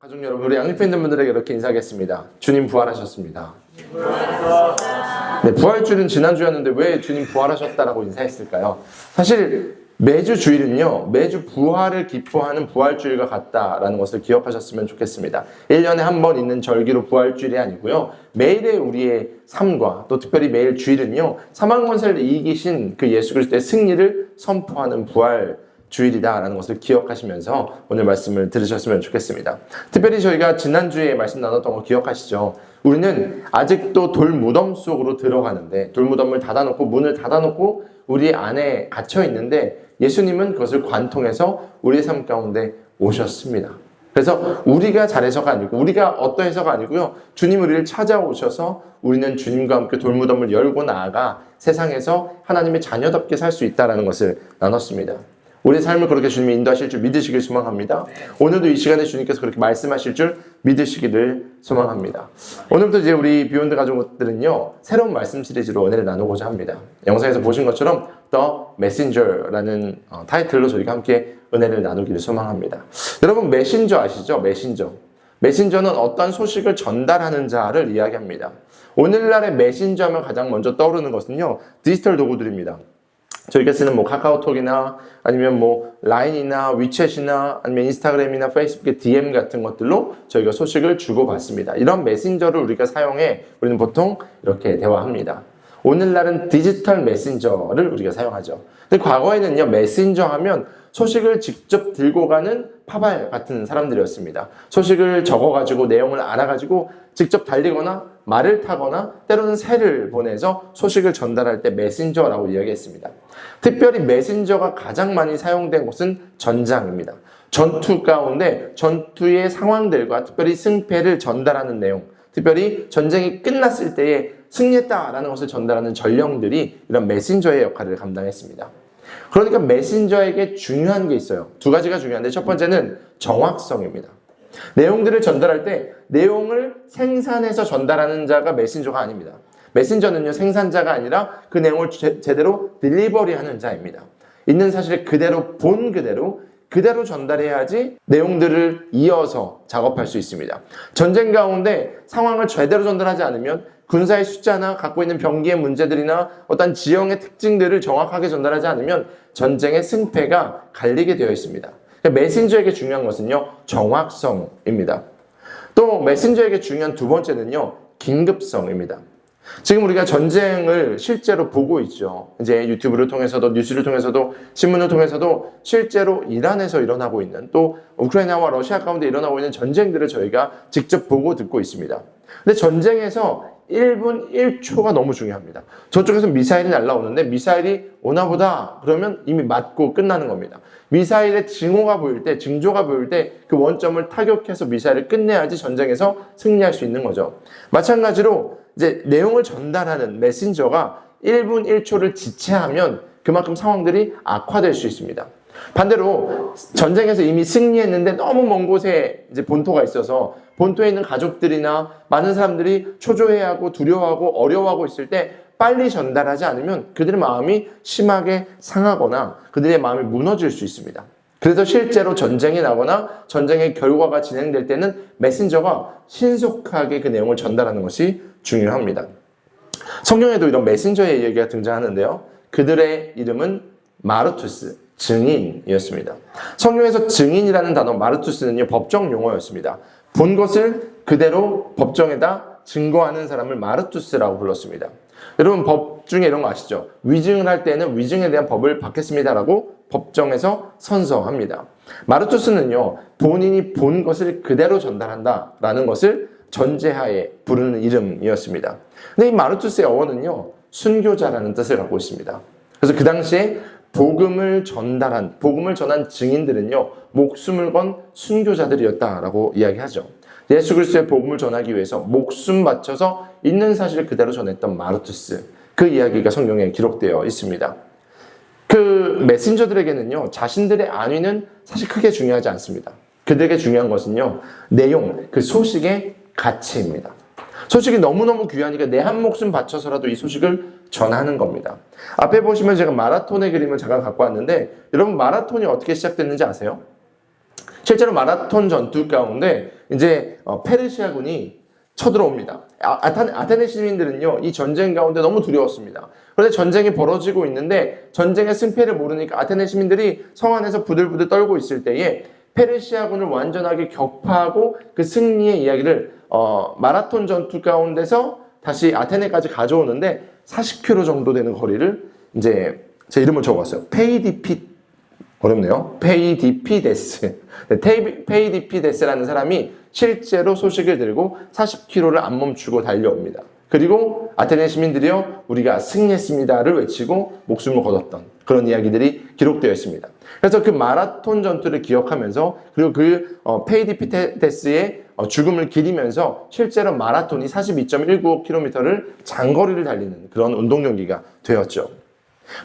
가족 여러분, 우리 양육회 있는 분들에게 이렇게 인사하겠습니다. 주님 부활하셨습니다. 네, 부활주일은 지난주였는데 왜 주님 부활하셨다라고 인사했을까요? 사실 매주 주일은요, 매주 부활을 기뻐하는 부활주일과 같다라는 것을 기억하셨으면 좋겠습니다. 1년에 한 번 있는 절기로 부활주일이 아니고요, 매일의 우리의 삶과 또 특별히 매일 주일은요, 사망 권세를 이기신 그 예수 그리스도의 승리를 선포하는 부활 주일이다라는 것을 기억하시면서 오늘 말씀을 들으셨으면 좋겠습니다. 특별히 저희가 지난주에 말씀 나눴던 거 기억하시죠? 우리는 아직도 돌무덤 속으로 들어가는데, 돌무덤을 닫아놓고 문을 닫아놓고 우리 안에 갇혀 있는데, 예수님은 그것을 관통해서 우리의 삶 가운데 오셨습니다. 그래서 우리가 잘해서가 아니고, 우리가 어떠해서가 아니고요, 주님 우리를 찾아오셔서 우리는 주님과 함께 돌무덤을 열고 나아가 세상에서 하나님의 자녀답게 살 수 있다는 것을 나눴습니다. 우리의 삶을 그렇게 주님이 인도하실 줄 믿으시길 소망합니다. 오늘도 이 시간에 주님께서 그렇게 말씀하실 줄 믿으시기를 소망합니다. 오늘부터 이제 우리 비욘드 가족들은요, 새로운 말씀 시리즈로 은혜를 나누고자 합니다. 영상에서 보신 것처럼 The Messenger라는 타이틀로 저희가 함께 은혜를 나누기를 소망합니다. 여러분, 메신저 아시죠? 메신저. 메신저는 어떤 소식을 전달하는 자를 이야기합니다. 오늘날의 메신저 하면 가장 먼저 떠오르는 것은요, 디지털 도구들입니다. 저희가 쓰는 카카오톡이나 아니면 라인이나 위챗이나 아니면 인스타그램이나 페이스북의 DM 같은 것들로 저희가 소식을 주고받습니다. 이런 메신저를 우리가 사용해 우리는 보통 이렇게 대화합니다. 오늘날은 디지털 메신저를 우리가 사용하죠. 근데 과거에는요, 메신저 하면 소식을 직접 들고 가는 파발 같은 사람들이었습니다. 소식을 적어가지고 내용을 알아가지고 직접 달리거나 말을 타거나 때로는 새를 보내서 소식을 전달할 때 메신저라고 이야기했습니다. 특별히 메신저가 가장 많이 사용된 곳은 전장입니다. 전투 가운데 전투의 상황들과 특별히 승패를 전달하는 내용, 특별히 전쟁이 끝났을 때에 승리했다라는 것을 전달하는 전령들이 이런 메신저의 역할을 감당했습니다. 그러니까 메신저에게 중요한 게 있어요. 두 가지가 중요한데, 첫 번째는 정확성입니다. 내용들을 전달할 때 내용을 생산해서 전달하는 자가 메신저가 아닙니다. 메신저는요, 생산자가 아니라 그 내용을 제대로 딜리버리하는 자입니다. 있는 사실을 그대로 본 그대로 전달해야지 내용들을 이어서 작업할 수 있습니다. 전쟁 가운데 상황을 제대로 전달하지 않으면 군사의 숫자나 갖고 있는 병기의 문제들이나 어떤 지형의 특징들을 정확하게 전달하지 않으면 전쟁의 승패가 갈리게 되어 있습니다. 메신저에게 중요한 것은요, 정확성입니다. 또 메신저에게 중요한 두 번째는요, 긴급성입니다. 지금 우리가 전쟁을 실제로 보고 있죠. 이제 유튜브를 통해서도, 뉴스를 통해서도, 신문을 통해서도 실제로 이란에서 일어나고 있는, 또 우크라이나와 러시아 가운데 일어나고 있는 전쟁들을 저희가 직접 보고 듣고 있습니다. 근데 전쟁에서 1분 1초가 너무 중요합니다. 저쪽에서 미사일이 날라오는데 미사일이 오나보다 그러면 이미 맞고 끝나는 겁니다. 미사일의 징조가 보일 때 그 원점을 타격해서 미사일을 끝내야지 전쟁에서 승리할 수 있는 거죠. 마찬가지로 이제 내용을 전달하는 메신저가 1분 1초를 지체하면 그만큼 상황들이 악화될 수 있습니다. 반대로 전쟁에서 이미 승리했는데 너무 먼 곳에 이제 본토가 있어서 본토에 있는 가족들이나 많은 사람들이 초조해하고 두려워하고 어려워하고 있을 때 빨리 전달하지 않으면 그들의 마음이 심하게 상하거나 그들의 마음이 무너질 수 있습니다. 그래서 실제로 전쟁이 나거나 전쟁의 결과가 진행될 때는 메신저가 신속하게 그 내용을 전달하는 것이 중요합니다. 성경에도 이런 메신저의 얘기가 등장하는데요, 그들의 이름은 마르투스, 증인이었습니다. 성경에서 증인이라는 단어 마르투스는요, 법정 용어였습니다. 본 것을 그대로 법정에다 증거하는 사람을 마르투스라고 불렀습니다. 여러분, 법 중에 이런 거 아시죠? 위증을 할 때는 위증에 대한 법을 받겠습니다라고 법정에서 선서합니다. 마르투스는요, 본인이 본 것을 그대로 전달한다라는 것을 전제하에 부르는 이름이었습니다. 근데 이 마르투스의 어원은요, 순교자라는 뜻을 갖고 있습니다. 그래서 그 당시에 복음을 전한 증인들은요, 목숨을 건 순교자들이었다라고 이야기하죠. 예수 그리스도의 복음을 전하기 위해서 목숨 바쳐서 있는 사실을 그대로 전했던 마르투스, 그 이야기가 성경에 기록되어 있습니다. 그 메신저들에게는요, 자신들의 안위는 사실 크게 중요하지 않습니다. 그들에게 중요한 것은요, 내용, 그 소식의 가치입니다. 소식이 너무너무 귀하니까 내 한 목숨 바쳐서라도 이 소식을 전하는 겁니다. 앞에 보시면 제가 마라톤의 그림을 잠깐 갖고 왔는데, 여러분 마라톤이 어떻게 시작됐는지 아세요? 실제로 마라톤 전투 가운데 이제 페르시아군이 쳐들어옵니다. 아테네 시민들은요, 이 전쟁 가운데 너무 두려웠습니다. 그런데 전쟁이 벌어지고 있는데 전쟁의 승패를 모르니까 아테네 시민들이 성 안에서 부들부들 떨고 있을 때에 페르시아군을 완전하게 격파하고 그 승리의 이야기를 마라톤 전투 가운데서 다시 아테네까지 가져오는데 40km 정도 되는 거리를 이제 제 이름을 적어봤어요. 어렵네요. 페이디피데스라는 사람이 실제로 소식을 들고 40km를 안 멈추고 달려옵니다. 그리고 아테네 시민들이요, 우리가 승리했습니다를 외치고 목숨을 거뒀던 그런 이야기들이 기록되어 있습니다. 그래서 그 마라톤 전투를 기억하면서 그리고 그 페이디피데스의 죽음을 기리면서 실제로 마라톤이 42.195km를 장거리를 달리는 그런 운동 경기가 되었죠.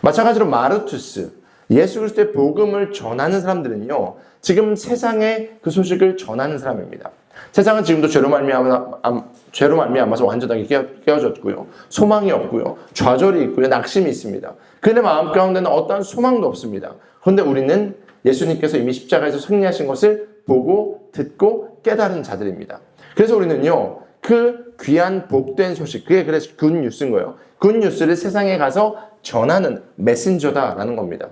마찬가지로 마르투스, 예수 그리스도의 복음을 전하는 사람들은요, 지금 세상에 그 소식을 전하는 사람입니다. 세상은 지금도 죄로 말미암아서 완전하게 깨어졌고요, 소망이 없고요, 좌절이 있고요, 낙심이 있습니다. 그의 마음 가운데는 어떠한 소망도 없습니다. 그런데 우리는 예수님께서 이미 십자가에서 승리하신 것을 보고 듣고 깨달은 자들입니다. 그래서 우리는요, 그 귀한 복된 소식, 그게 그래서 굿뉴스인 거예요. 굿뉴스를 세상에 가서 전하는 메신저다라는 겁니다.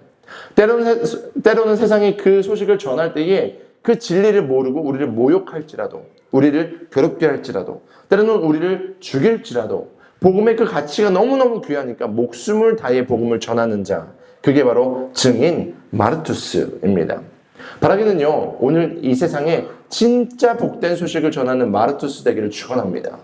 때로는 세상이 그 소식을 전할 때에 그 진리를 모르고 우리를 모욕할지라도, 우리를 괴롭게 할지라도, 때로는 우리를 죽일지라도 복음의 그 가치가 너무너무 귀하니까 목숨을 다해 복음을 전하는 자, 그게 바로 증인 마르투스입니다. 바라기는요, 오늘 이 세상에 진짜 복된 소식을 전하는 마르투스 되기를 축원합니다.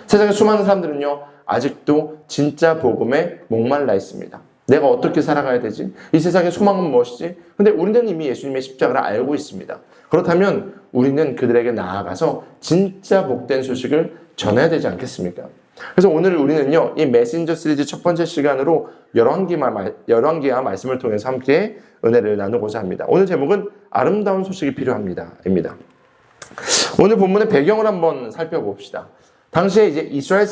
세상에 수많은 사람들은요, 아직도 진짜 복음에 목말라 있습니다. 내가 어떻게 살아가야 되지? 이 세상의 소망은 무엇이지? 근데 우리는 이미 예수님의 십자가를 알고 있습니다. 그렇다면 우리는 그들에게 나아가서 진짜 복된 소식을 전해야 되지 않겠습니까? 그래서 오늘 우리는요, 이 메신저 시리즈 첫 번째 시간으로 열왕기하 말씀을 통해서 함께 은혜를 나누고자 합니다. 오늘 제목은 아름다운 소식이 필요합니다. 입니다. 오늘 본문의 배경을 한번 살펴봅시다. 당시에 이제 이스라엘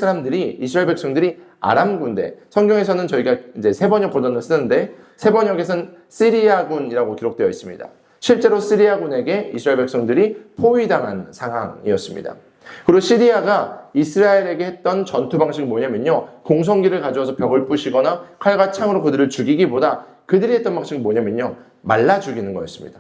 백성들이 아람 군대, 성경에서는 저희가 이제 세 번역 버전을 쓰는데 세 번역에서는 시리아군이라고 기록되어 있습니다. 실제로 시리아군에게 이스라엘 백성들이 포위당한 상황이었습니다. 그리고 시리아가 이스라엘에게 했던 전투 방식이 뭐냐면요, 공성기를 가져와서 벽을 부시거나 칼과 창으로 그들을 죽이기보다 그들이 했던 방식이 뭐냐면요, 말라 죽이는 거였습니다.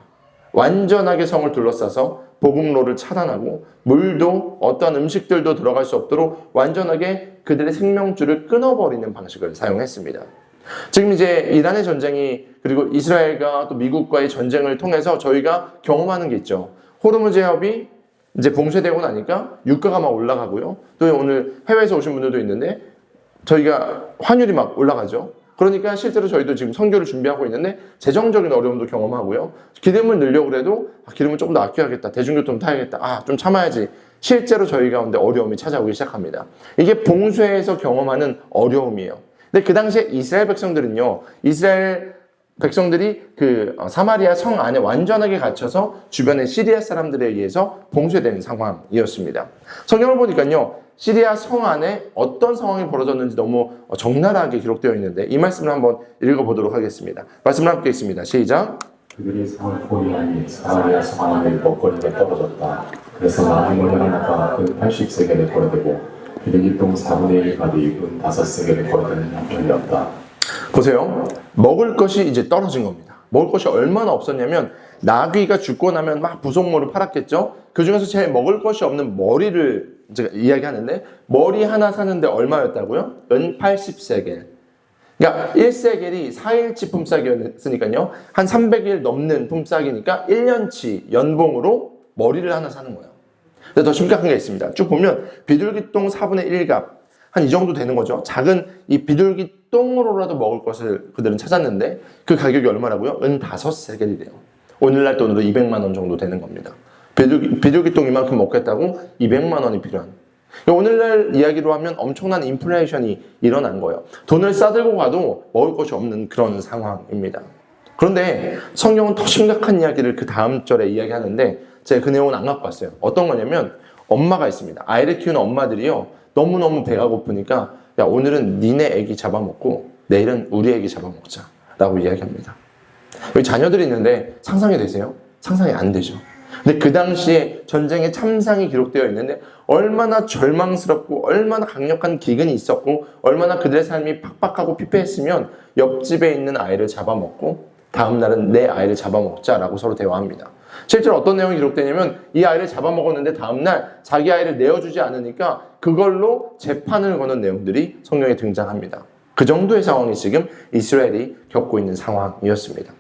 완전하게 성을 둘러싸서 복음로를 차단하고 물도 어떠한 음식들도 들어갈 수 없도록 완전하게 그들의 생명줄을 끊어버리는 방식을 사용했습니다. 지금 이제 이란의 전쟁이, 그리고 이스라엘과 또 미국과의 전쟁을 통해서 저희가 경험하는 게 있죠. 호르무즈 해협이 이제 봉쇄되고 나니까 유가가 막 올라가고요. 또 오늘 해외에서 오신 분들도 있는데 저희가 환율이 막 올라가죠. 그러니까 실제로 저희도 지금 선교를 준비하고 있는데 재정적인 어려움도 경험하고요. 기름을 넣으려고 해도 기름을 조금 더 아껴야겠다, 대중교통 타야겠다, 좀 참아야지. 실제로 저희 가운데 어려움이 찾아오기 시작합니다. 이게 봉쇄에서 경험하는 어려움이에요. 근데 그 당시에 이스라엘 백성들이 그 사마리아 성 안에 완전하게 갇혀서 주변의 시리아 사람들에 의해서 봉쇄된 상황이었습니다. 성경을 보니까요, 시리아 성 안에 어떤 상황이 벌어졌는지 너무 적나라하게 기록되어 있는데 이 말씀을 한번 읽어보도록 하겠습니다. 말씀을 함께 읽습니다. 시작. 그들이 성을 포위하니 사마리아 성 안에 먹거리가 떨어졌다. 그래서 나무 모양 하나가 그 80세겔에 거래되고 비둘기똥 4분의 1 가득 은 5세겔에 거래되는 형편이었다. 보세요. 먹을 것이 이제 떨어진 겁니다. 먹을 것이 얼마나 없었냐면 나귀가 죽고 나면 막 부속물을 팔았겠죠. 그 중에서 제일 먹을 것이 없는 머리를 제가 이야기하는데 머리 하나 사는데 얼마였다고요? 은 80세겔. 그러니까 1세겔이 4일치 품삯이었으니까요. 한 300일 넘는 품삯이니까 1년치 연봉으로 머리를 하나 사는 거예요. 근데 더 심각한 게 있습니다. 쭉 보면 비둘기똥 4분의 1값. 한 이 정도 되는 거죠. 작은 이 비둘기 똥으로라도 먹을 것을 그들은 찾았는데 그 가격이 얼마라고요? 은 5세겔이래요. 오늘날 돈으로 200만 원 정도 되는 겁니다. 비둘기 똥 이만큼 먹겠다고 200만 원이 필요한. 오늘날 이야기로 하면 엄청난 인플레이션이 일어난 거예요. 돈을 싸들고 가도 먹을 것이 없는 그런 상황입니다. 그런데 성경은 더 심각한 이야기를 그 다음 절에 이야기하는데 제가 그 내용은 안 갖고 왔어요. 어떤 거냐면 엄마가 있습니다. 아이를 키우는 엄마들이요, 너무너무 배가 고프니까 야, 오늘은 니네 애기 잡아먹고 내일은 우리 애기 잡아먹자 라고 이야기합니다. 여기 자녀들이 있는데 상상이 되세요? 상상이 안 되죠. 근데 그 당시에 전쟁의 참상이 기록되어 있는데 얼마나 절망스럽고 얼마나 강력한 기근이 있었고 얼마나 그들의 삶이 팍팍하고 피폐했으면 옆집에 있는 아이를 잡아먹고 다음 날은 내 아이를 잡아먹자라고 서로 대화합니다. 실제로 어떤 내용이 기록되냐면 이 아이를 잡아먹었는데 다음 날 자기 아이를 내어주지 않으니까 그걸로 재판을 거는 내용들이 성경에 등장합니다. 그 정도의 상황이 지금 이스라엘이 겪고 있는 상황이었습니다.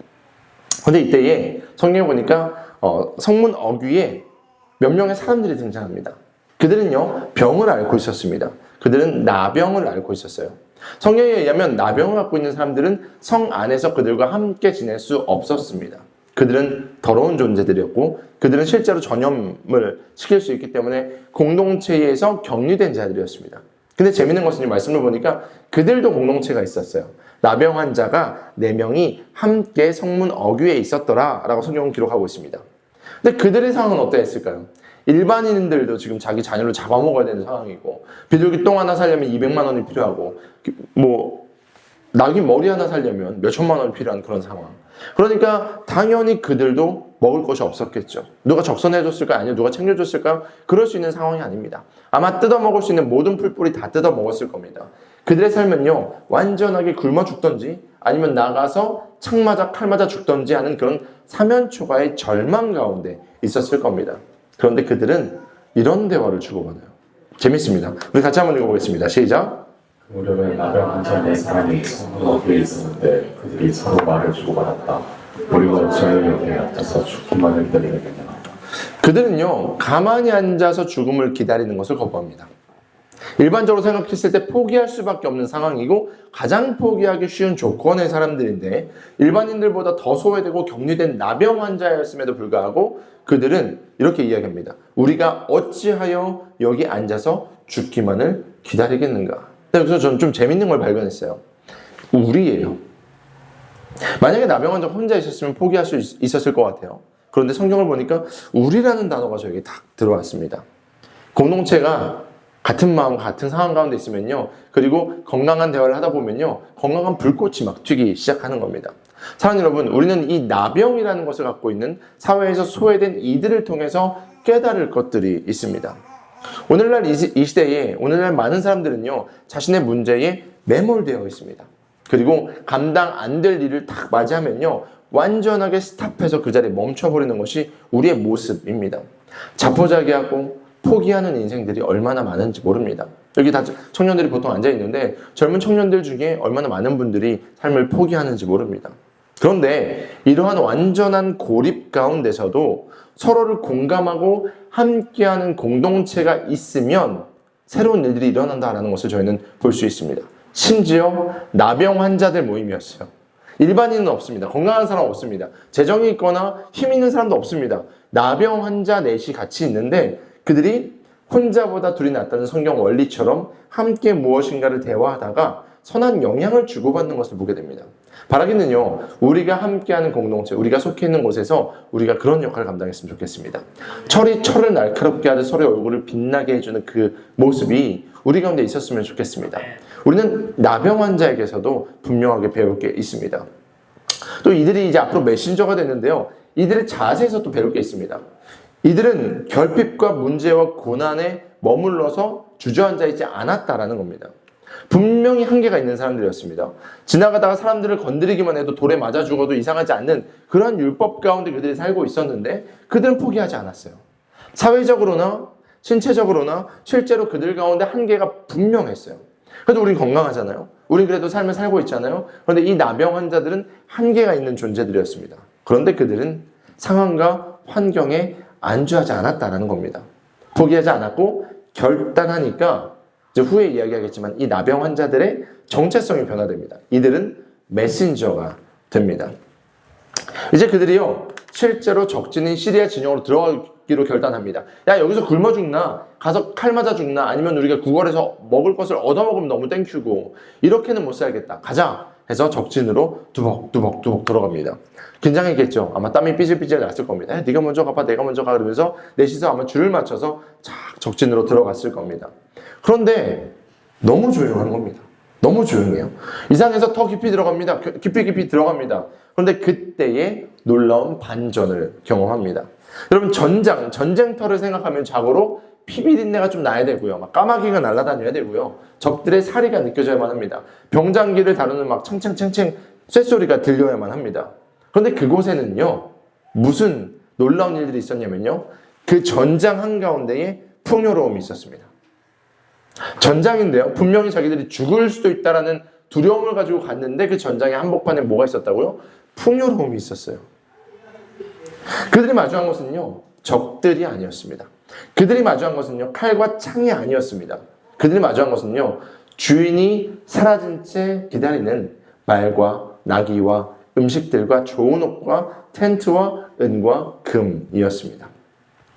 그런데 이때에 성경에 보니까 성문 어귀에 몇 명의 사람들이 등장합니다. 그들은요 병을 앓고 있었습니다. 그들은 나병을 앓고 있었어요. 성경에 의하면 나병을 갖고 있는 사람들은 성 안에서 그들과 함께 지낼 수 없었습니다. 그들은 더러운 존재들이었고 그들은 실제로 전염을 시킬 수 있기 때문에 공동체에서 격리된 자들이었습니다. 근데 재밌는 것은 이 말씀을 보니까 그들도 공동체가 있었어요. 나병 환자가 4명이 함께 성문 어귀에 있었더라 라고 성경은 기록하고 있습니다. 근데 그들의 상황은 어떠했을까요? 일반인들도 지금 자기 자녀를 잡아먹어야 되는 상황이고 비둘기 똥 하나 살려면 200만 원이 필요하고 낙이 머리 하나 살려면 몇 천만 원이 필요한 그런 상황. 그러니까 당연히 그들도 먹을 것이 없었겠죠. 누가 적선해줬을까요? 아니면 누가 챙겨줬을까요? 그럴 수 있는 상황이 아닙니다. 아마 뜯어먹을 수 있는 모든 풀뿌리 다 뜯어먹었을 겁니다. 그들의 삶은요 완전하게 굶어 죽던지 아니면 나가서 창 맞아 칼 맞아 죽던지 하는 그런 사면초가의 절망 가운데 있었을 겁니다. 그런데 그들은 이런 대화를 주고받아요. 재밌습니다. 우리 같이 한번 읽어보겠습니다. 시작. 그 무렵에 나병 환자 4사람이 성문 어귀에 있었는데 그들이 서로 말을 주고받았다. 우리가 어찌하여 여기에 앉아서 죽기만을 기다리겠느냐. 그들은요 가만히 앉아서 죽음을 기다리는 것을 거부합니다. 일반적으로 생각했을 때 포기할 수밖에 없는 상황이고 가장 포기하기 쉬운 조건의 사람들인데 일반인들보다 더 소외되고 격리된 나병 환자였음에도 불구하고 그들은 이렇게 이야기합니다. 우리가 어찌하여 여기 앉아서 죽기만을 기다리겠는가. 여기서 저는 좀 재밌는 걸 발견했어요. 우리예요. 만약에 나병 환자 혼자 있었으면 포기할 수 있었을 것 같아요. 그런데 성경을 보니까 우리라는 단어가 저에게 딱 들어왔습니다. 공동체가 같은 마음, 같은 상황 가운데 있으면요. 그리고 건강한 대화를 하다 보면요. 건강한 불꽃이 막 튀기 시작하는 겁니다. 사랑하는 여러분, 우리는 이 나병이라는 것을 갖고 있는 사회에서 소외된 이들을 통해서 깨달을 것들이 있습니다. 오늘날 이 시대에, 오늘날 많은 사람들은요. 자신의 문제에 매몰되어 있습니다. 그리고 감당 안 될 일을 딱 맞이하면요. 완전하게 스탑해서 그 자리에 멈춰버리는 것이 우리의 모습입니다. 자포자기하고 포기하는 인생들이 얼마나 많은지 모릅니다. 여기 다 청년들이 보통 앉아있는데 젊은 청년들 중에 얼마나 많은 분들이 삶을 포기하는지 모릅니다. 그런데 이러한 완전한 고립 가운데서도 서로를 공감하고 함께하는 공동체가 있으면 새로운 일들이 일어난다는 것을 저희는 볼 수 있습니다. 심지어 나병 환자들 모임이었어요. 일반인은 없습니다. 건강한 사람 없습니다. 재정이 있거나 힘 있는 사람도 없습니다. 나병 환자 넷이 같이 있는데 그들이 혼자보다 둘이 낫다는 성경 원리처럼 함께 무엇인가를 대화하다가 선한 영향을 주고받는 것을 보게 됩니다. 바라기는요, 우리가 함께하는 공동체, 우리가 속해 있는 곳에서 우리가 그런 역할을 감당했으면 좋겠습니다. 철이 철을 날카롭게 하듯 서로의 얼굴을 빛나게 해주는 그 모습이 우리 가운데 있었으면 좋겠습니다. 우리는 나병 환자에게서도 분명하게 배울 게 있습니다. 또 이들이 이제 앞으로 메신저가 됐는데요, 이들의 자세에서 또 배울 게 있습니다. 이들은 결핍과 문제와 고난에 머물러서 주저앉아 있지 않았다라는 겁니다. 분명히 한계가 있는 사람들이었습니다. 지나가다가 사람들을 건드리기만 해도 돌에 맞아 죽어도 이상하지 않는 그러한 율법 가운데 그들이 살고 있었는데 그들은 포기하지 않았어요. 사회적으로나 신체적으로나 실제로 그들 가운데 한계가 분명했어요. 그래도 우린 건강하잖아요. 우린 그래도 삶을 살고 있잖아요. 그런데 이 나병 환자들은 한계가 있는 존재들이었습니다. 그런데 그들은 상황과 환경에 안주하지 않았다는 겁니다. 포기하지 않았고 결단하니까 이제 후에 이야기하겠지만 이 나병 환자들의 정체성이 변화됩니다. 이들은 메신저가 됩니다. 이제 그들이요 실제로 적진인 시리아 진영으로 들어가기로 결단합니다. 야 여기서 굶어 죽나? 가서 칼 맞아 죽나? 아니면 우리가 구걸해서 먹을 것을 얻어먹으면 너무 땡큐고 이렇게는 못 살겠다. 가자 해서 적진으로 두벅두벅 들어갑니다. 긴장했겠죠. 아마 땀이 삐질삐질 났을 겁니다. 네가 먼저 가봐, 내가 먼저 가 그러면서 넷이서 아마 줄을 맞춰서 착 적진으로 들어갔을 겁니다. 그런데 너무 조용한 겁니다. 너무 조용해요. 이상해서 더 깊이 들어갑니다. 깊이 들어갑니다. 그런데 그때에 놀라운 반전을 경험합니다. 여러분 전쟁터를 생각하면 자고로 피비린내가 좀 나야 되고요. 막 까마귀가 날아다녀야 되고요. 적들의 사리가 느껴져야만 합니다. 병장기를 다루는 막 챙챙챙챙 쇳소리가 들려야만 합니다. 그런데 그곳에는요. 무슨 놀라운 일들이 있었냐면요. 그 전장 한가운데에 풍요로움이 있었습니다. 전장인데요. 분명히 자기들이 죽을 수도 있다라는 두려움을 가지고 갔는데 그 전장의 한복판에 뭐가 있었다고요? 풍요로움이 있었어요. 그들이 마주한 것은요. 적들이 아니었습니다. 그들이 마주한 것은요. 칼과 창이 아니었습니다. 그들이 마주한 것은요. 주인이 사라진 채 기다리는 말과 나귀와 음식들과 좋은 옷과 텐트와 은과 금이었습니다.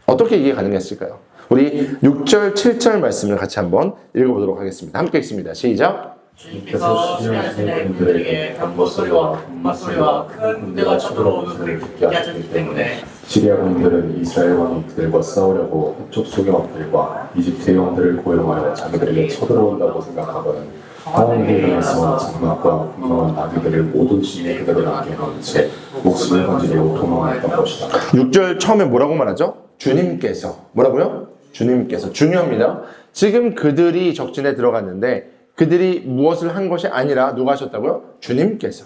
어떻게 이게 가능했을까요? 우리 6절, 7절 말씀을 같이 한번 읽어보도록 하겠습니다. 함께 읽습니다. 시작! 주님께서 시리아의 군들에게 경보소리와 군마소리와 큰 군대가 쳐들어오는 소리를 듣게 하셨기 때문에 시리아 군들은 이스라엘 왕이 그들과 싸우려고 흑족 소경왕들과 이집트의 왕들을 고용하여 자기들에게 쳐들어온다고 생각하거든 하나님의 일어나서 장막과 분명한 나귀들을 모든 시내 그대로 남겨놓은 채 목숨을 건지려고 도망했던 것이다. 6절 처음에 뭐라고 말하죠? 주님께서. 뭐라고요? 주님께서. 중요합니다. 지금 그들이 적진에 들어갔는데 그들이 무엇을 한 것이 아니라 누가 하셨다고요? 주님께서.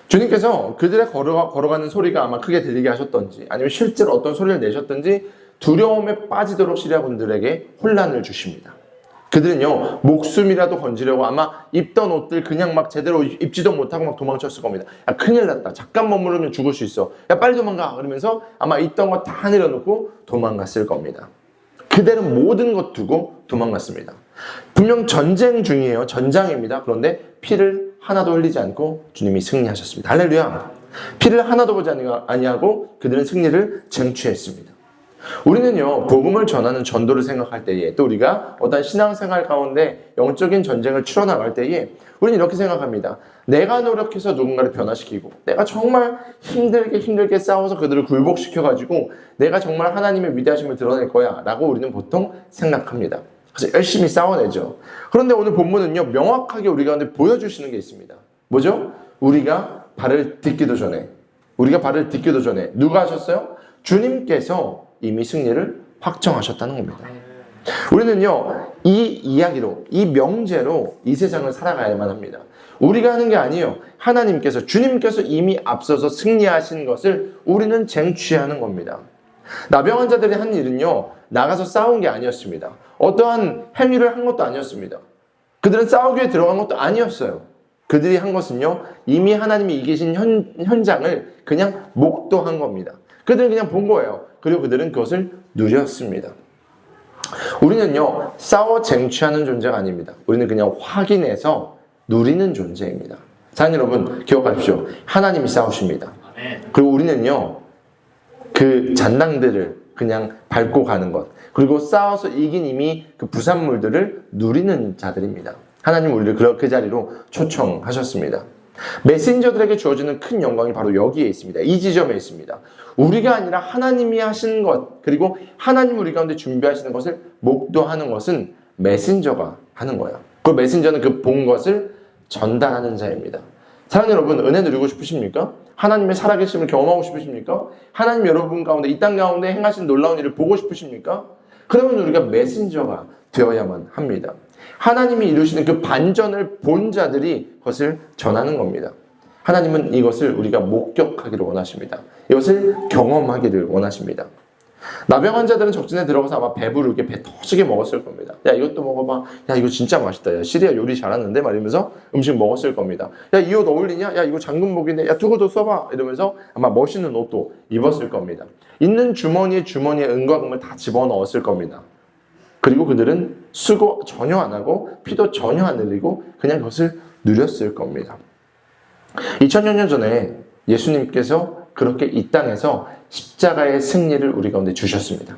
주님께서 그들의 걸어가는 소리가 아마 크게 들리게 하셨던지 아니면 실제로 어떤 소리를 내셨던지 두려움에 빠지도록 시리아군들에게 혼란을 주십니다. 그들은요 목숨이라도 건지려고 아마 입던 옷들 그냥 막 제대로 입지도 못하고 막 도망쳤을 겁니다. 야 큰일 났다. 잠깐 머무르면 죽을 수 있어. 야 빨리 도망가. 그러면서 아마 있던 거 다 내려놓고 도망갔을 겁니다. 그들은 모든 것 두고 도망갔습니다. 분명 전쟁 중이에요. 전장입니다. 그런데 피를 하나도 흘리지 않고 주님이 승리하셨습니다. 할렐루야. 피를 하나도 보지 아니하고 그들은 승리를 쟁취했습니다. 우리는요 복음을 전하는 전도를 생각할 때에 또 우리가 어떤 신앙생활 가운데 영적인 전쟁을 치러나갈 때에 우리는 이렇게 생각합니다. 내가 노력해서 누군가를 변화시키고 내가 정말 힘들게 싸워서 그들을 굴복시켜가지고 내가 정말 하나님의 위대하심을 드러낼 거야 라고 우리는 보통 생각합니다. 그래서 열심히 싸워내죠. 그런데 오늘 본문은요 명확하게 우리 가운데 보여주시는 게 있습니다. 뭐죠? 우리가 발을 딛기도 전에 누가 하셨어요? 주님께서 이미 승리를 확정하셨다는 겁니다. 우리는요 이 이야기로 이 명제로 이 세상을 살아가야만 합니다. 우리가 하는 게 아니에요. 하나님께서 주님께서 이미 앞서서 승리하신 것을 우리는 쟁취하는 겁니다. 나병 환자들이 한 일은요 나가서 싸운 게 아니었습니다. 어떠한 행위를 한 것도 아니었습니다. 그들은 싸우기 위해 들어간 것도 아니었어요. 그들이 한 것은요 이미 하나님이 이기신 현장을 그냥 목도한 겁니다. 그들은 그냥 본 거예요. 그리고 그들은 그것을 누렸습니다. 우리는요 싸워 쟁취하는 존재가 아닙니다. 우리는 그냥 확인해서 누리는 존재입니다. 사랑하는 여러분 기억하십시오. 하나님이 싸우십니다. 그리고 우리는요 그 잔당들을 그냥 밟고 가는 것 그리고 싸워서 이긴 이미 그 부산물들을 누리는 자들입니다. 하나님 우리를 그 자리로 초청하셨습니다. 메신저들에게 주어지는 큰 영광이 바로 여기에 있습니다. 이 지점에 있습니다. 우리가 아니라 하나님이 하시는 것 그리고 하나님 우리 가운데 준비하시는 것을 목도하는 것은 메신저가 하는 거예요. 그 메신저는 그 본 것을 전달하는 자입니다. 사랑하는 여러분 은혜 누리고 싶으십니까? 하나님의 살아계심을 경험하고 싶으십니까? 하나님 여러분 가운데 이 땅 가운데 행하신 놀라운 일을 보고 싶으십니까? 그러면 우리가 메신저가 되어야만 합니다. 하나님이 이루시는 그 반전을 본 자들이 그것을 전하는 겁니다. 하나님은 이것을 우리가 목격하기를 원하십니다. 이것을 경험하기를 원하십니다. 나병 환자들은 적진에 들어가서 아마 배부르게 배 터지게 먹었을 겁니다. 야 이것도 먹어봐. 야 이거 진짜 맛있다. 야 시리아 요리 잘하는데 말이면서 음식 먹었을 겁니다. 야 이 옷 어울리냐? 야 이거 장군복인데. 야 두고도 써봐. 이러면서 아마 멋있는 옷도 입었을 겁니다. 있는 주머니에 은과 금을 다 집어넣었을 겁니다. 그리고 그들은 수고 전혀 안 하고 피도 전혀 안 흘리고 그냥 그것을 누렸을 겁니다. 2000여 년 전에 예수님께서 그렇게 이 땅에서 십자가의 승리를 우리 가운데 주셨습니다.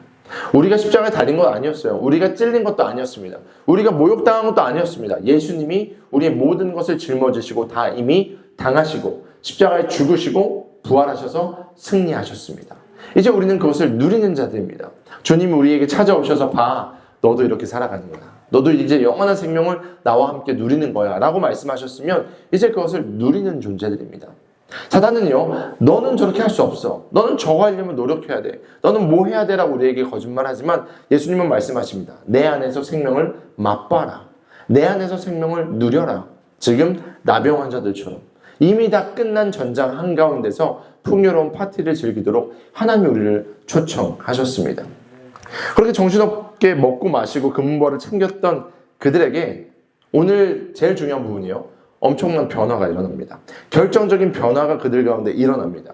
우리가 십자가에 달린 건 아니었어요. 우리가 찔린 것도 아니었습니다. 우리가 모욕당한 것도 아니었습니다. 예수님이 우리의 모든 것을 짊어지시고 다 이미 당하시고 십자가에 죽으시고 부활하셔서 승리하셨습니다. 이제 우리는 그것을 누리는 자들입니다. 주님이 우리에게 찾아오셔서 봐. 너도 이렇게 살아가는 거야. 너도 이제 영원한 생명을 나와 함께 누리는 거야 라고 말씀하셨으면 이제 그것을 누리는 존재들입니다. 사단은요, 너는 저렇게 할 수 없어. 너는 저거 하려면 노력해야 돼. 너는 뭐 해야 돼? 라고 우리에게 거짓말하지만 예수님은 말씀하십니다. 내 안에서 생명을 맛봐라. 내 안에서 생명을 누려라. 지금 나병 환자들처럼 이미 다 끝난 전장 한가운데서 풍요로운 파티를 즐기도록 하나님 우리를 초청하셨습니다. 그렇게 정신없게 먹고 마시고 금은벌을 챙겼던 그들에게 오늘 제일 중요한 부분이요. 엄청난 변화가 일어납니다. 결정적인 변화가 그들 가운데 일어납니다.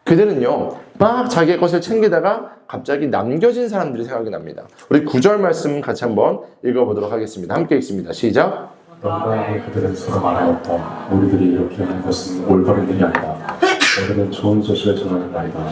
그들은요, 막 자기의 것을 챙기다가 갑자기 남겨진 사람들이 생각이 납니다. 우리 9절 말씀 같이 한번 읽어보도록 하겠습니다. 함께 읽습니다. 시작. 너무나 그들은 서로 말하였다. 우리들이 이렇게 하는 것은 올바른 일이 아니다. 오늘은 좋은 소식을 전하는 날이다.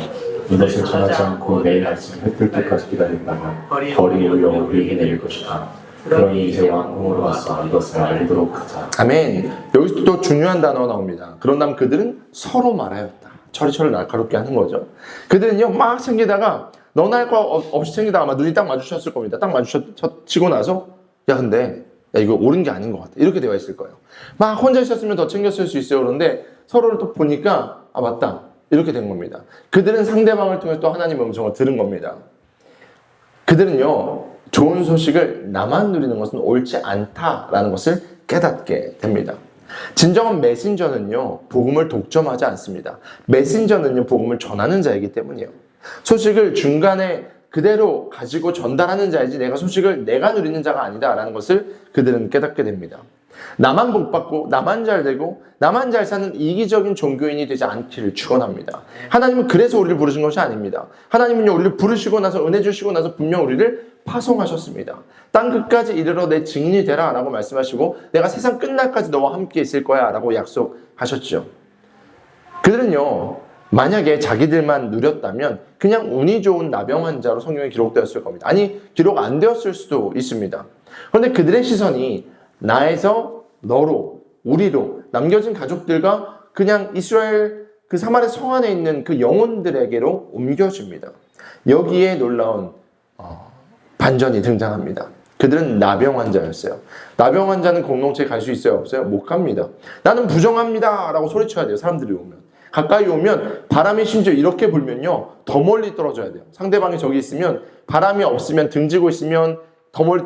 이것을 전하지 않고 내일 아침 해 뜰 때까지 기다린다면 벌이 오히려 우리에게 내릴 것이다. 그러니 이제 왕궁으로 와서 이것을 알리도록 하자. 아멘. 여기서 또 중요한 단어가 나옵니다. 그런 다음 그들은 서로 말하였다. 처리처리 날카롭게 하는 거죠. 그들은요, 막 챙기다가 너나 할 거 없이 챙기다가 아마 눈이 딱 마주쳤을 겁니다. 딱 마주치고 나서 야 근데 야 이거 옳은 게 아닌 것 같아. 이렇게 되어 있을 거예요. 막 혼자 있었으면 더 챙겼을 수 있어요. 그런데 서로를 또 보니까 아 맞다. 이렇게 된 겁니다. 그들은 상대방을 통해 또 하나님의 음성을 들은 겁니다. 그들은요, 좋은 소식을 나만 누리는 것은 옳지 않다라는 것을 깨닫게 됩니다. 진정한 메신저는요, 복음을 독점하지 않습니다. 메신저는요, 복음을 전하는 자이기 때문이에요. 소식을 중간에 그대로 가지고 전달하는 자이지 내가 소식을 내가 누리는 자가 아니다라는 것을 그들은 깨닫게 됩니다. 나만 복받고 나만 잘되고 나만 잘 사는 이기적인 종교인이 되지 않기를 축원합니다. 하나님은 그래서 우리를 부르신 것이 아닙니다. 하나님은요, 우리를 부르시고 나서 은혜 주시고 나서 분명 우리를 파송하셨습니다. 땅 끝까지 이르러 내 증인이 되라 라고 말씀하시고 내가 세상 끝날까지 너와 함께 있을 거야 라고 약속하셨죠. 그들은요, 만약에 자기들만 누렸다면 그냥 운이 좋은 나병 환자로 성경에 기록되었을 겁니다. 아니, 기록 안 되었을 수도 있습니다. 그런데 그들의 시선이 나에서 너로, 우리로, 남겨진 가족들과 그냥 이스라엘 그 사마리아 성 안에 있는 그 영혼들에게로 옮겨집니다. 여기에 놀라운 반전이 등장합니다. 그들은 나병 환자였어요. 나병 환자는 공동체에 갈 수 있어요? 없어요? 못 갑니다. 나는 부정합니다 라고 소리쳐야 돼요. 사람들이 오면. 가까이 오면 바람이 심지어 이렇게 불면요, 더 멀리 떨어져야 돼요. 상대방이 저기 있으면 바람이 없으면 등지고 있으면 더 멀리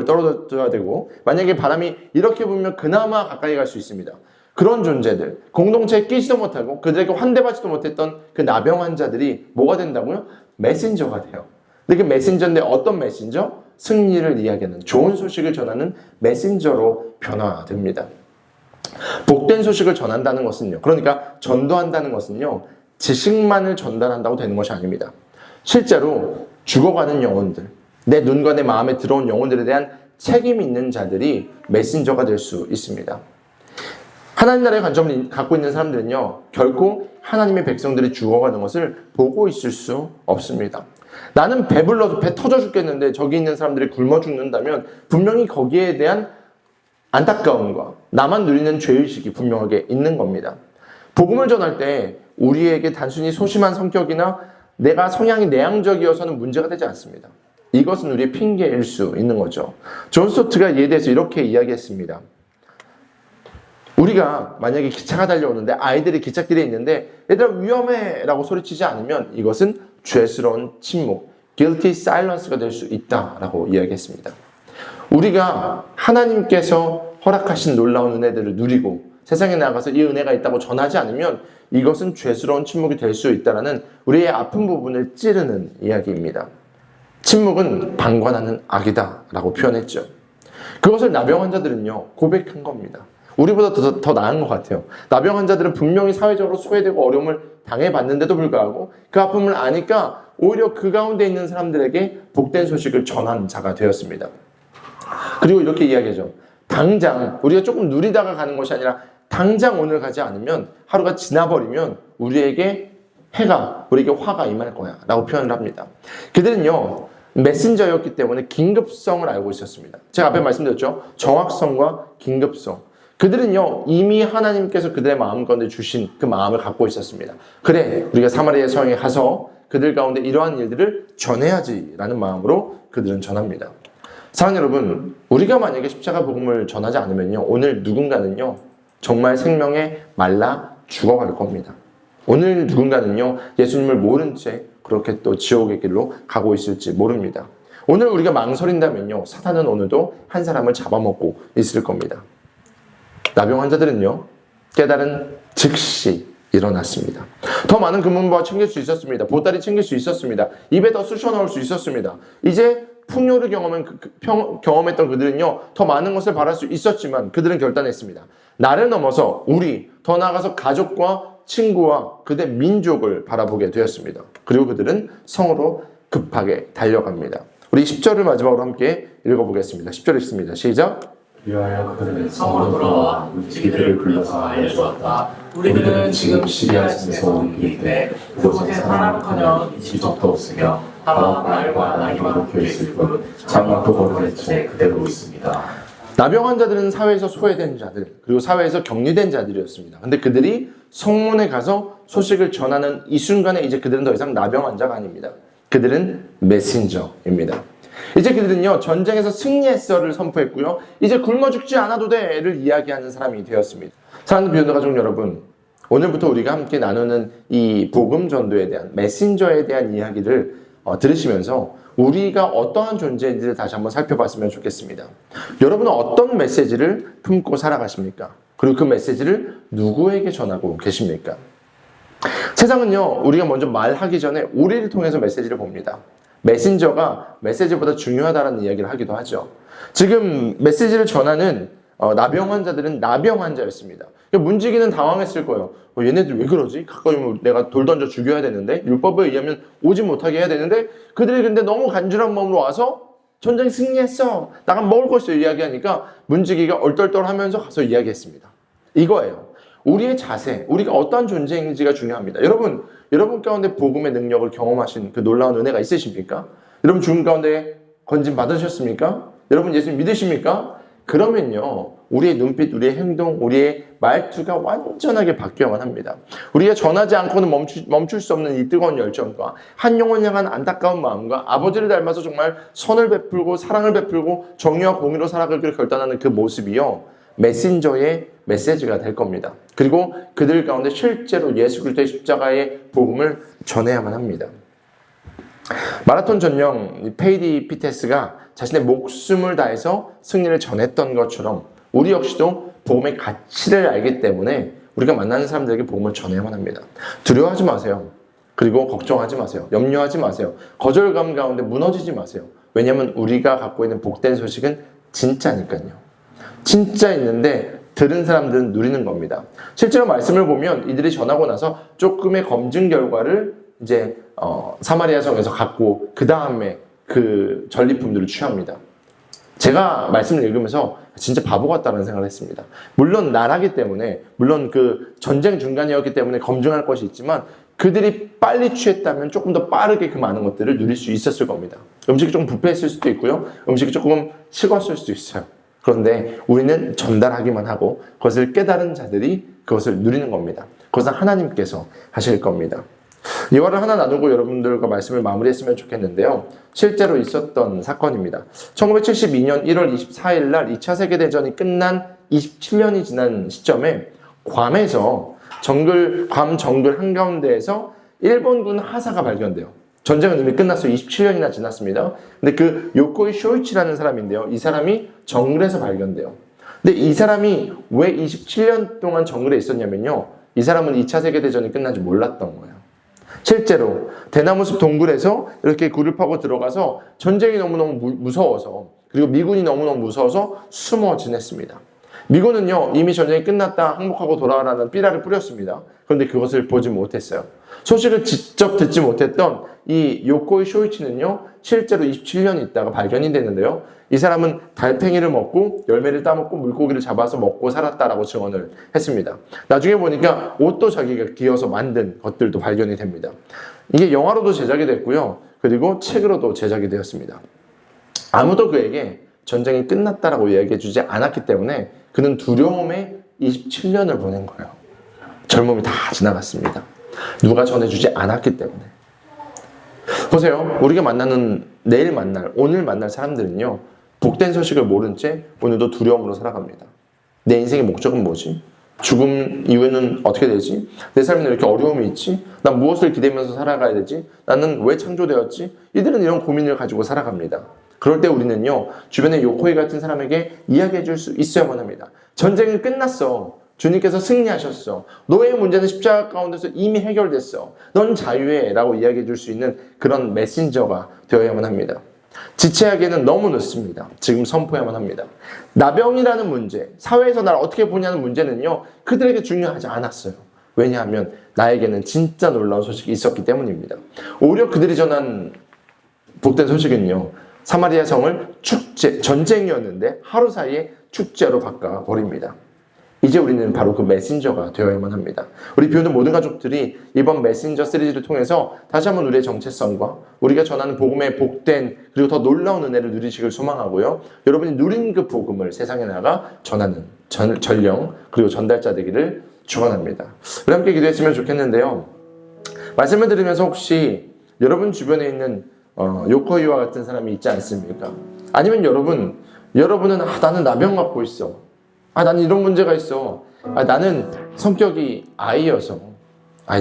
떨어져야 되고, 만약에 바람이 이렇게 불면 그나마 가까이 갈 수 있습니다. 그런 존재들, 공동체에 끼지도 못하고 그들에게 환대받지도 못했던 그 나병 환자들이 뭐가 된다고요? 메신저가 돼요. 근데 그 메신저인데 어떤 메신저? 승리를 이야기하는, 좋은 소식을 전하는 메신저로 변화됩니다. 복된 소식을 전한다는 것은요, 그러니까 전도한다는 것은요, 지식만을 전달한다고 되는 것이 아닙니다. 실제로 죽어가는 영혼들, 내 눈과 내 마음에 들어온 영혼들에 대한 책임 있는 자들이 메신저가 될 수 있습니다. 하나님 나라의 관점을 갖고 있는 사람들은요, 결코 하나님의 백성들이 죽어가는 것을 보고 있을 수 없습니다. 나는 배불러서 배 터져 죽겠는데 저기 있는 사람들이 굶어 죽는다면 분명히 거기에 대한 안타까움과 나만 누리는 죄의식이 분명하게 있는 겁니다. 복음을 전할 때 우리에게 단순히 소심한 성격이나 내가 성향이 내향적이어서는 문제가 되지 않습니다. 이것은 우리의 핑계일 수 있는 거죠. 존 스토트가 이에 대해서 이렇게 이야기했습니다. 우리가 만약에 기차가 달려오는데 아이들이 기찻길에 있는데 얘들아 위험해 라고 소리치지 않으면 이것은 죄스러운 침묵, guilty silence가 될 수 있다라고 이야기했습니다. 우리가 하나님께서 허락하신 놀라운 은혜들을 누리고 세상에 나가서 이 은혜가 있다고 전하지 않으면 이것은 죄스러운 침묵이 될 수 있다는 우리의 아픈 부분을 찌르는 이야기입니다. 침묵은 방관하는 악이다 라고 표현했죠. 그것을 나병 환자들은요, 고백한 겁니다. 우리보다 더 나은 것 같아요. 나병 환자들은 분명히 사회적으로 소외되고 어려움을 당해봤는데도 불구하고 그 아픔을 아니까 오히려 그 가운데 있는 사람들에게 복된 소식을 전한 자가 되었습니다. 그리고 이렇게 이야기하죠. 당장 우리가 조금 누리다가 가는 것이 아니라 당장 오늘 가지 않으면 하루가 지나버리면 우리에게 우리에게 화가 임할 거야 라고 표현을 합니다. 그들은요, 메신저였기 때문에 긴급성을 알고 있었습니다. 제가 앞에 말씀드렸죠. 정확성과 긴급성. 그들은요, 이미 하나님께서 그들의 마음 가운데 주신 그 마음을 갖고 있었습니다. 그래, 우리가 사마리아 성에 가서 그들 가운데 이러한 일들을 전해야지 라는 마음으로 그들은 전합니다. 사랑하는 여러분, 우리가 만약에 십자가 복음을 전하지 않으면요, 오늘 누군가는요, 정말 생명에 말라 죽어갈 겁니다. 오늘 누군가는요, 예수님을 모른 채 그렇게 또 지옥의 길로 가고 있을지 모릅니다. 오늘 우리가 망설인다면요, 사탄은 오늘도 한 사람을 잡아먹고 있을 겁니다. 나병 환자들은요, 깨달은 즉시 일어났습니다. 더 많은 금은보화 챙길 수 있었습니다. 보따리 챙길 수 있었습니다. 입에 더 쑤셔 넣을 수 있었습니다. 이제 풍요를 경험했던 그들은요, 더 많은 것을 바랄 수 있었지만 그들은 결단했습니다. 나를 넘어서 우리, 더 나아가서 가족과 친구와 그대 민족을 바라보게 되었습니다. 그리고 그들은 성으로 급하게 달려갑니다. 우리 10절을 마지막으로 함께 읽어보겠습니다. 10절 읽습니다. 시작! 위하여 그들은 성으로 돌아와 우리들을 불러서 알려주었다. 우리들은 지금 시리아 성에서 온 길인데 그곳에 사람은커녕 이집도 없으며 다만 말과 나귀만 놓여 있을 뿐 장막도 거르는 채 그대로 있습니다. 나병 환자들은 사회에서 소외된 자들, 그리고 사회에서 격리된 자들이었습니다. 근데 그들이 성문에 가서 소식을 전하는 이 순간에 이제 그들은 더 이상 나병 환자가 아닙니다. 그들은 메신저입니다. 이제 그들은요, 전쟁에서 승리했어를 선포했고요, 이제 굶어 죽지 않아도 돼를 이야기하는 사람이 되었습니다. 사랑하는 비욘드 가족 여러분, 오늘부터 우리가 함께 나누는 이 복음 전도에 대한, 메신저에 대한 이야기를 들으시면서 우리가 어떠한 존재인지를 다시 한번 살펴봤으면 좋겠습니다. 여러분은 어떤 메시지를 품고 살아가십니까? 그리고 그 메시지를 누구에게 전하고 계십니까? 세상은요, 우리가 먼저 말하기 전에 우리를 통해서 메시지를 봅니다. 메신저가 메시지보다 중요하다는 이야기를 하기도 하죠. 지금 메시지를 전하는 나병 환자들은 나병 환자였습니다. 문지기는 당황했을 거예요. 얘네들 왜 그러지? 가까이 오면 내가 돌 던져 죽여야 되는데, 율법에 의하면 오지 못하게 해야 되는데, 그들이 근데 너무 간절한 마음으로 와서 전쟁 승리했어, 나가 먹을 거 있어 이야기하니까 문지기가 얼떨떨하면서 가서 이야기했습니다. 이거예요. 우리의 자세, 우리가 어떠한 존재인지가 중요합니다. 여러분 가운데 복음의 능력을 경험하신 그 놀라운 은혜가 있으십니까? 여러분 죽음 가운데 건진 받으셨습니까? 여러분 예수님 믿으십니까? 그러면요, 우리의 눈빛, 우리의 행동, 우리의 말투가 완전하게 바뀌어야만 합니다. 우리가 전하지 않고는 멈출 수 없는 이 뜨거운 열정과 한 영혼 향한 안타까운 마음과 아버지를 닮아서 정말 선을 베풀고 사랑을 베풀고 정의와 공의로 살아가기를 결단하는 그 모습이요, 메신저의 메시지가 될 겁니다. 그리고 그들 가운데 실제로 예수 그리스도의 십자가의 복음을 전해야만 합니다. 마라톤 전령 페이디 피테스가 자신의 목숨을 다해서 승리를 전했던 것처럼 우리 역시도 복음의 가치를 알기 때문에 우리가 만나는 사람들에게 복음을 전해야만 합니다. 두려워하지 마세요. 그리고 걱정하지 마세요. 염려하지 마세요. 거절감 가운데 무너지지 마세요. 왜냐하면 우리가 갖고 있는 복된 소식은 진짜니까요. 진짜 있는데 들은 사람들은 누리는 겁니다. 실제로 말씀을 보면 이들이 전하고 나서 조금의 검증 결과를 이제 사마리아 성에서 갖고 그 다음에 그 전리품들을 취합니다. 제가 말씀을 읽으면서 진짜 바보 같다는 생각을 했습니다. 물론 나라기 때문에, 물론 그 전쟁 중간이었기 때문에 검증할 것이 있지만 그들이 빨리 취했다면 조금 더 빠르게 그 많은 것들을 누릴 수 있었을 겁니다. 음식이 좀 부패했을 수도 있고요, 음식이 조금 식었을 수도 있어요. 그런데 우리는 전달하기만 하고 그것을 깨달은 자들이 그것을 누리는 겁니다. 그것은 하나님께서 하실 겁니다. 예화를 하나 나누고 여러분들과 말씀을 마무리했으면 좋겠는데요. 실제로 있었던 사건입니다. 1972년 1월 24일 날 2차 세계대전이 끝난 27년이 지난 시점에 괌에서 괌 정글 한가운데에서 일본군 하사가 발견돼요. 전쟁은 이미 끝났어요. 27년이나 지났습니다. 근데 그 요코이 쇼이치라는 사람인데요, 이 사람이 정글에서 발견돼요. 근데 이 사람이 왜 27년 동안 정글에 있었냐면요, 이 사람은 2차 세계대전이 끝난 줄 몰랐던 거예요. 실제로 대나무숲 동굴에서 이렇게 굴을 파고 들어가서 전쟁이 너무너무 무서워서, 그리고 미군이 너무너무 무서워서 숨어 지냈습니다. 미군은요, 이미 전쟁이 끝났다, 항복하고 돌아가라는 삐라를 뿌렸습니다. 그런데 그것을 보지 못했어요. 소식을 직접 듣지 못했던 이 요코이 쇼이치는요, 실제로 27년 있다가 발견이 됐는데요, 이 사람은 달팽이를 먹고 열매를 따먹고 물고기를 잡아서 먹고 살았다라고 증언을 했습니다. 나중에 보니까 옷도 자기가 기어서 만든 것들도 발견이 됩니다. 이게 영화로도 제작이 됐고요, 그리고 책으로도 제작이 되었습니다. 아무도 그에게 전쟁이 끝났다라고 이야기해 주지 않았기 때문에 그는 두려움에 27년을 보낸 거예요. 젊음이 다 지나갔습니다. 누가 전해주지 않았기 때문에. 보세요. 우리가 만나는 내일 만날, 오늘 만날 사람들은요, 복된 소식을 모른 채 오늘도 두려움으로 살아갑니다. 내 인생의 목적은 뭐지? 죽음 이후에는 어떻게 되지? 내 삶에는 이렇게 어려움이 있지? 난 무엇을 기대면서 살아가야 되지? 나는 왜 창조되었지? 이들은 이런 고민을 가지고 살아갑니다. 그럴 때 우리는요, 주변에 요코이 같은 사람에게 이야기해 줄 수 있어야만 합니다. 전쟁은 끝났어. 주님께서 승리하셨어. 너의 문제는 십자가 가운데서 이미 해결됐어. 넌 자유해. 라고 이야기해 줄 수 있는 그런 메신저가 되어야만 합니다. 지체하기에는 너무 늦습니다. 지금 선포해야만 합니다. 나병이라는 문제, 사회에서 나를 어떻게 보냐는 문제는요, 그들에게 중요하지 않았어요. 왜냐하면 나에게는 진짜 놀라운 소식이 있었기 때문입니다. 오히려 그들이 전한 복된 소식은요, 사마리아 성을 축제, 전쟁이었는데 하루 사이에 축제로 바꿔버립니다. 이제 우리는 바로 그 메신저가 되어야만 합니다. 우리 비오는 모든 가족들이 이번 메신저 시리즈를 통해서 다시 한번 우리의 정체성과 우리가 전하는 복음의 복된 그리고 더 놀라운 은혜를 누리시길 소망하고요. 여러분이 누린 그 복음을 세상에 나가 전하는 전령 그리고 전달자 되기를 축원합니다. 우리 함께 기도했으면 좋겠는데요. 말씀을 들으면서 혹시 여러분 주변에 있는 요코이와 같은 사람이 있지 않습니까? 아니면 여러분은 나는 나병 갖고 있어. 나는 이런 문제가 있어. 나는 성격이 I여서.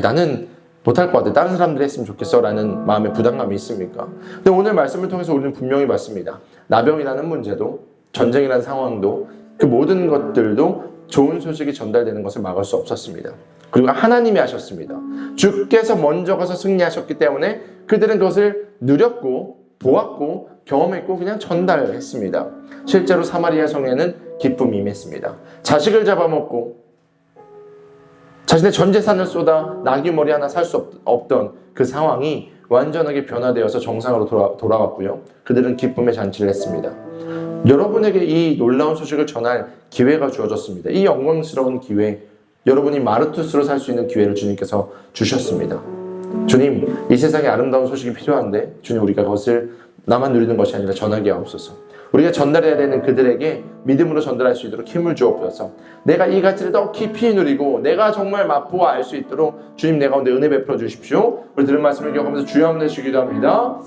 나는 못할 것 같아. 다른 사람들이 했으면 좋겠어. 라는 마음의 부담감이 있습니까? 근데 오늘 말씀을 통해서 우리는 분명히 봤습니다. 나병이라는 문제도, 전쟁이라는 상황도, 그 모든 것들도 좋은 소식이 전달되는 것을 막을 수 없었습니다. 그리고 하나님이 하셨습니다. 주께서 먼저 가서 승리하셨기 때문에 그들은 그것을 누렸고, 보았고, 경험했고, 그냥 전달했습니다. 실제로 사마리아 성에는 기쁨이 임했습니다. 자식을 잡아먹고 자신의 전 재산을 쏟아 나귀 머리 하나 살 수 없던 그 상황이 완전하게 변화되어서 정상으로 돌아왔고요. 그들은 기쁨의 잔치를 했습니다. 여러분에게 이 놀라운 소식을 전할 기회가 주어졌습니다. 이 영광스러운 기회, 여러분이 마르투스로 살 수 있는 기회를 주님께서 주셨습니다. 주님, 이 세상에 아름다운 소식이 필요한데 주님, 우리가 그것을 나만 누리는 것이 아니라 전하게 하옵소서. 우리가 전달해야 되는 그들에게 믿음으로 전달할 수 있도록 힘을 주옵소서. 내가 이 가치를 더 깊이 누리고 내가 정말 맛보아 알 수 있도록 주님 내 가운데 은혜 베풀어 주십시오. 우리 들은 말씀을 기억하면서 주여 한번 내쉬기도 합니다.